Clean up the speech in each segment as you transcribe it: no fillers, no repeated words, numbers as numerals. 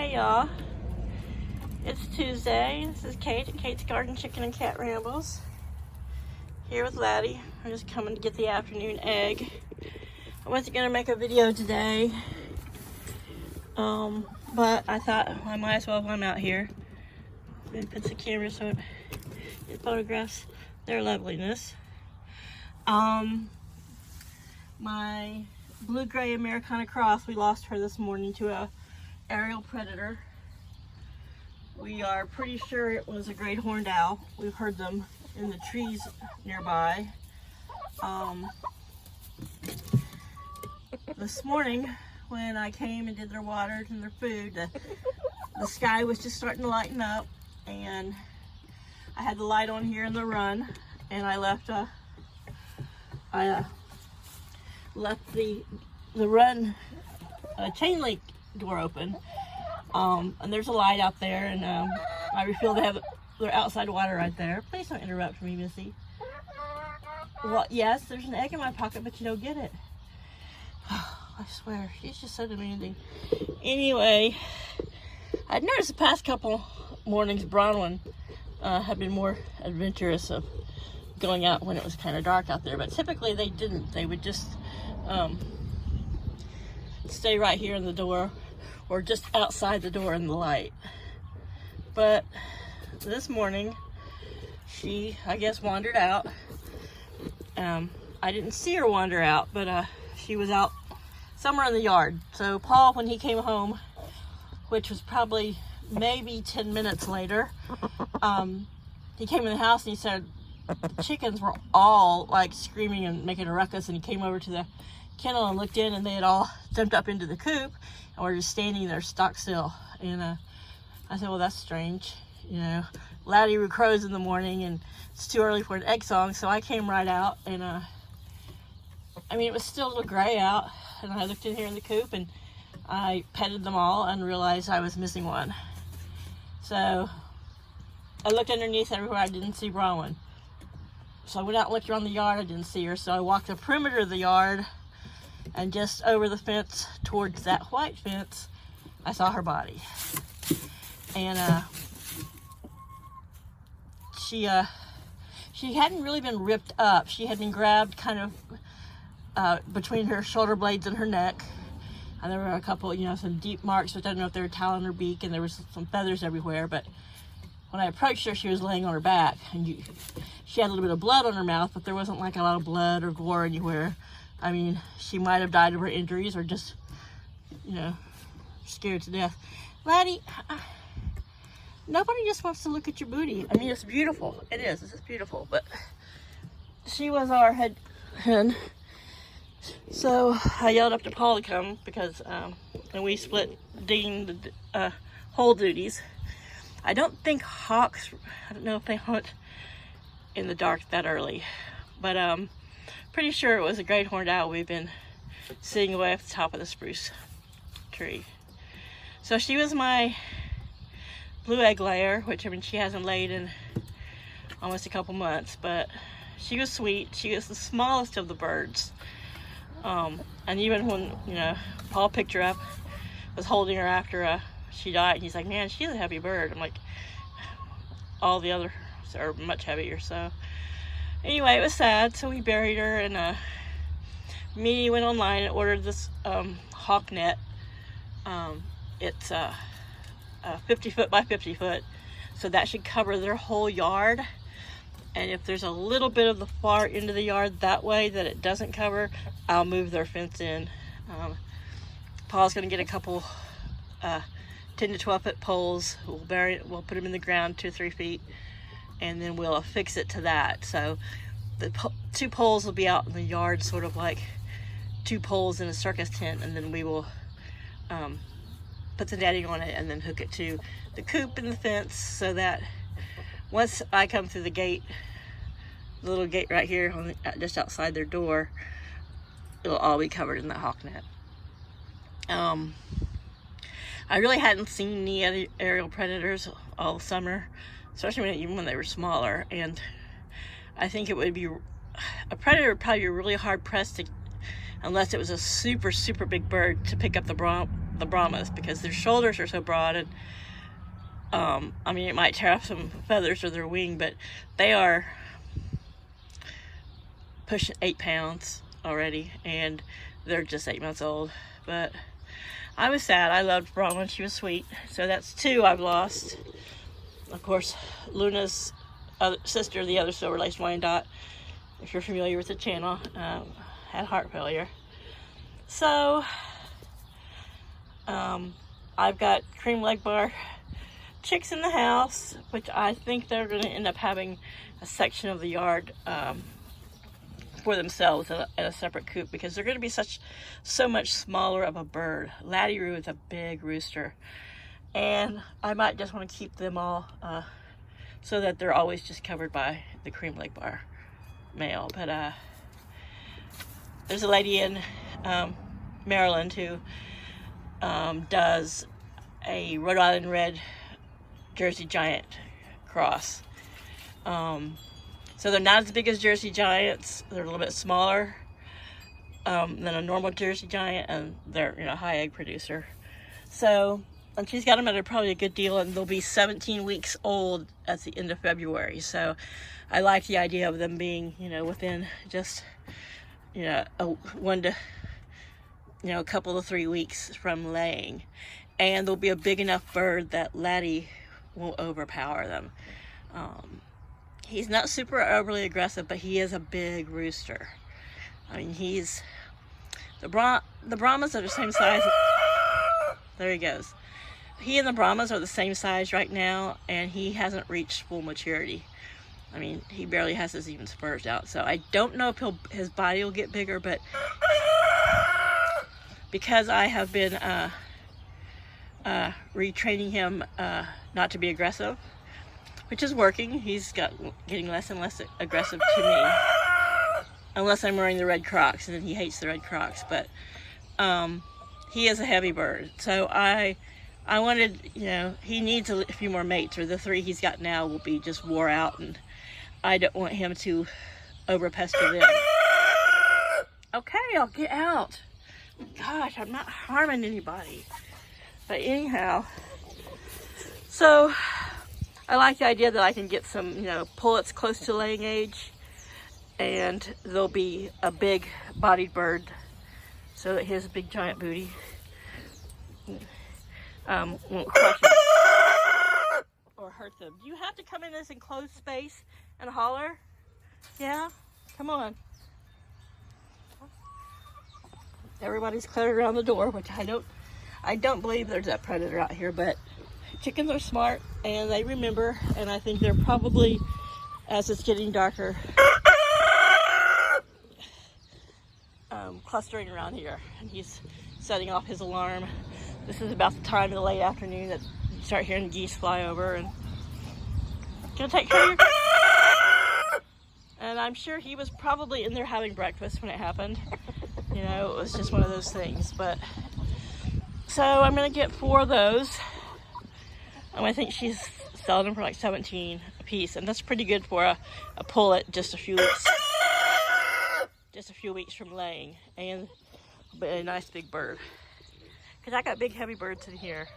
Hey y'all, it's Tuesday. This is Kate at Kate's Garden Chicken and Cat Rambles. Here with Laddie. I'm just coming to get the afternoon egg. I wasn't gonna make a video today, but I thought I might as well while I'm out here. I'm gonna put the camera so it photographs their loveliness. My blue-gray Americana cross, we lost her this morning to a aerial predator. We are pretty sure it was a great horned owl. We've heard them in the trees nearby. This morning when I came and did their water and their food, the sky was just starting to lighten up, and I had the light on here in the run, and I left the run chain link door open, and there's a light out there, and I refilled to have their outside water right there. Please don't interrupt me, Missy. Well, yes, there's an egg in my pocket, but you don't get it. I swear, she's just so demanding. Anyway, I'd noticed the past couple mornings Bronwyn had been more adventurous of going out when it was kind of dark out there, but typically they didn't. They would just stay right here in the door or just outside the door in the light. But this morning she, I guess, wandered out. I didn't see her wander out, but she was out somewhere in the yard. So Paul, when he came home, which was probably maybe 10 minutes later, he came in the house and he said the chickens were all like screaming and making a ruckus, and he came over to the kennel and looked in, and they had all jumped up into the coop and were just standing there stock still. And I said, well, that's strange, you know. Laddie crows in the morning and it's too early for an egg song, so I came right out, and I mean, it was still a little gray out, and I looked in here in the coop and I petted them all and realized I was missing one. So I looked underneath everywhere. I didn't see Bronwyn. So I went out and looked around the yard. I didn't see her. So I walked the perimeter of the yard, and just over the fence towards that white fence, I saw her body. And she hadn't really been ripped up. She had been grabbed kind of between her shoulder blades and her neck. And there were a couple, you know, some deep marks, which I don't know if they were talon or beak, and there was some feathers everywhere. But when I approached her, she was laying on her back, and she had a little bit of blood on her mouth, but there wasn't like a lot of blood or gore anywhere. I mean, she might have died of her injuries or just, you know, scared to death. Laddie, nobody just wants to look at your booty. I mean, it's beautiful. It is. It's just beautiful. But she was our head hen. So I yelled up to Paul to come because, and we split digging the hole duties. I don't think hawks, I don't know if they hunt in the dark that early, but pretty sure it was a great horned owl we've been sitting away at the top of the spruce tree. So she was my blue egg layer, which, I mean, she hasn't laid in almost a couple months, but she was sweet. She was the smallest of the birds. And even when, you know, Paul picked her up, was holding her after she died, and he's like, man, she's a heavy bird. I'm like, all the others are much heavier. So anyway, it was sad, so we buried her, and me went online and ordered this hawk net. It's 50 foot by 50 foot, so that should cover their whole yard. And if there's a little bit of the far end of the yard that way that it doesn't cover, I'll move their fence in. Paul's gonna get a couple 10 to 12 foot poles. We'll bury it, we'll put them in the ground 2 or 3 feet, and then we'll affix it to that. So the 2 poles will be out in the yard, sort of like 2 poles in a circus tent, and then we will put the netting on it and then hook it to the coop and the fence, so that once I come through the gate, the little gate right here on just outside their door, it'll all be covered in that hawk net. I really hadn't seen any other aerial predators all summer, especially even when they were smaller, and I think it would be, a predator would probably be really hard pressed to, unless it was a super big bird, to pick up the the Brahmas, because their shoulders are so broad, and I mean, it might tear off some feathers or their wing, but they are pushing 8 pounds already, and they're just 8 months old. But I was sad. I loved Bronwyn. She was sweet. So that's 2 I've lost. Of course, Luna's sister, the other silver-laced Wyandotte, if you're familiar with the channel, had heart failure. So I've got cream leg bar chicks in the house, which I think they're going to end up having a section of the yard for themselves at a separate coop, because they're going to be so much smaller of a bird. Laddie-roo is a big rooster, and I might just want to keep them all so that they're always just covered by the cream leg bar male. But there's a lady in Maryland who does a Rhode Island Red Jersey Giant cross. So they're not as big as Jersey Giants. They're a little bit smaller than a normal Jersey Giant, and they're, you know, high egg producer. So, and she's got them at probably a good deal, and they'll be 17 weeks old at the end of February. So I like the idea of them being, you know, within just, you know, a couple of 3 weeks from laying. And they'll be a big enough bird that Laddie won't overpower them. He's not super overly aggressive, but he is a big rooster. I mean, the Brahmas are the same size. There he goes. He and the Brahmas are the same size right now, and he hasn't reached full maturity. I mean, he barely has his even spurs out. So I don't know if his body will get bigger, but because I have been retraining him not to be aggressive, which is working. He's getting less and less aggressive to me, unless I'm wearing the red Crocs, and then he hates the red Crocs. But he is a heavy bird, so I wanted, you know, he needs a few more mates, or the 3 he's got now will be just wore out, and I don't want him to over pester them. Okay, I'll get out. Gosh, I'm not harming anybody. But anyhow, so I like the idea that I can get some, you know, pullets close to laying age, and they'll be a big bodied bird, so that his big giant booty won't crush them or hurt them. Do you have to come in this enclosed space and holler? Yeah? Come on. Everybody's cluttered around the door, which I don't believe there's that predator out here, but chickens are smart, and they remember, and I think they're probably, as it's getting darker, clustering around here. And he's setting off his alarm. This is about the time in the late afternoon that you start hearing geese fly over, and gonna take care of your... And I'm sure he was probably in there having breakfast when it happened. You know, it was just one of those things. But so I'm gonna get 4 of those. I think she's selling them for like 17 a piece, and that's pretty good for a pullet just a few weeks from laying, and a nice big bird. Because I got big heavy birds in here.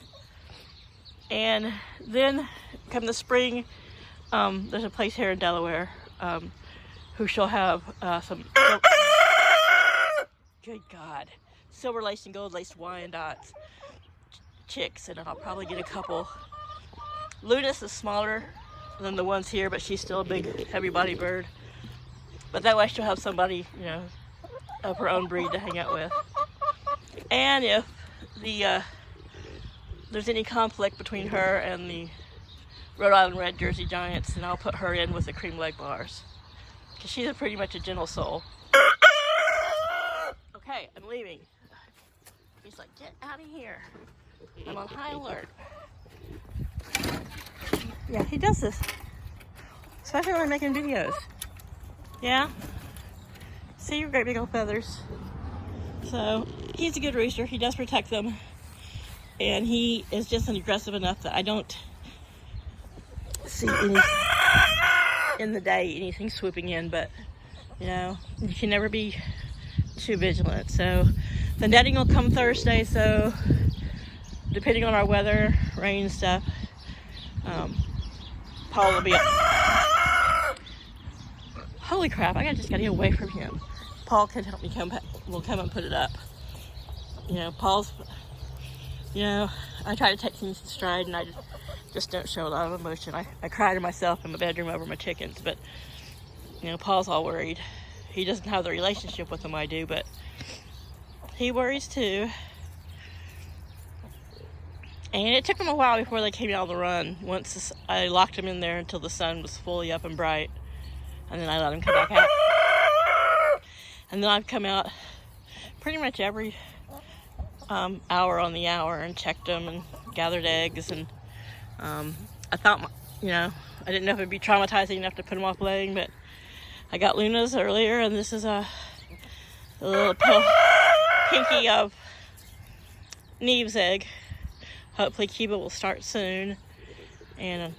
And then come the spring, there's a place here in Delaware who shall have some good God, silver-laced and gold-laced Wyandottes chicks, and I'll probably get a couple. Luna's is smaller than the ones here, but she's still a big, heavy-bodied bird. But that way she'll have somebody, you know, of her own breed to hang out with. And if there's any conflict between her and the Rhode Island Red Jersey Giants, then I'll put her in with the cream leg bars, because she's pretty much a gentle soul. Okay, I'm leaving. He's like, get out of here. I'm on high alert. Yeah, he does this, especially when I'm making videos. Yeah? See your great big old feathers. So, he's a good rooster. He does protect them. And he is just aggressive enough that I don't see any, in the day, anything swooping in. But, you know, you can never be too vigilant. So, the netting will come Thursday. So, depending on our weather, rain stuff, Paul will be up. Holy crap, I just gotta get away from him. Paul can help me we'll come and put it up. You know, I try to take things in stride, and I just don't show a lot of emotion. I cry to myself in my bedroom over my chickens, but, you know, Paul's all worried. He doesn't have the relationship with them I do, but he worries too. And it took them a while before they came out on the run. Once I locked them in there until the sun was fully up and bright, and then I let them come back out. And then I've come out pretty much every hour on the hour and checked them and gathered eggs. And I thought, I didn't know if it'd be traumatizing enough to put them off laying, but I got Luna's earlier, and this is a little pinky of Neve's egg. Hopefully Kiba will start soon. And,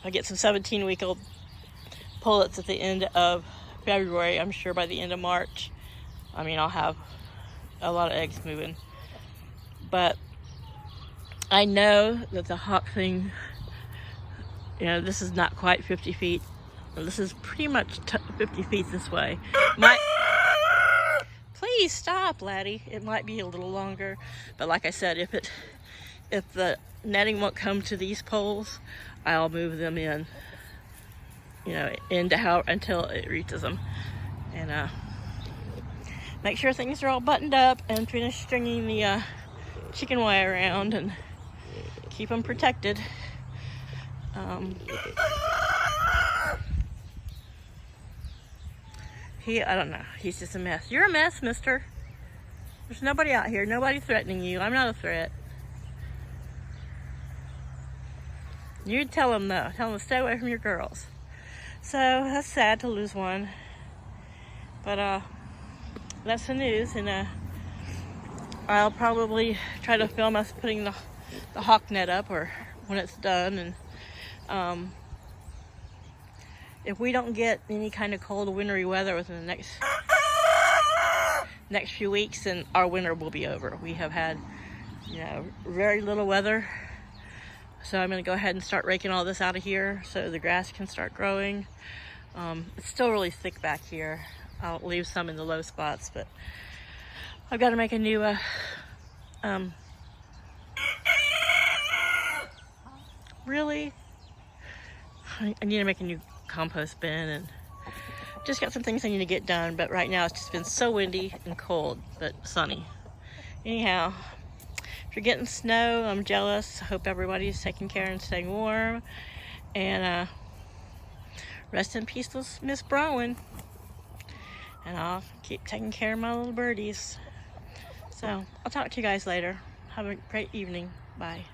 I get some 17-week-old pullets at the end of February. I'm sure by the end of March, I'll have a lot of eggs moving. But I know that the hawk thing, this is not quite 50 feet. This is pretty much 50 feet this way. Please stop, laddie. It might be a little longer, but like I said, if the netting won't come to these poles, I'll move them in, until it reaches them, and make sure things are all buttoned up and finish stringing the chicken wire around and keep them protected. I don't know. He's just a mess. You're a mess, mister. There's nobody out here. Nobody threatening you. I'm not a threat. You tell him, though. Tell him to stay away from your girls. So, that's sad to lose one. But, that's the news. And, I'll probably try to film us putting the hawk net up, or when it's done. And, if we don't get any kind of cold, wintry weather within the next few weeks, then our winter will be over. We have had, very little weather. So I'm going to go ahead and start raking all this out of here so the grass can start growing. It's still really thick back here. I'll leave some in the low spots, but I've got to make a new, really? I need to make a new compost bin, and just got some things I need to get done, but right now it's just been so windy and cold, but sunny. Anyhow, if you're getting snow, I'm jealous. I hope everybody's taking care and staying warm, and rest in peace to Miss Bronwyn, and I'll keep taking care of my little birdies. So I'll talk to you guys later. Have a great evening. Bye.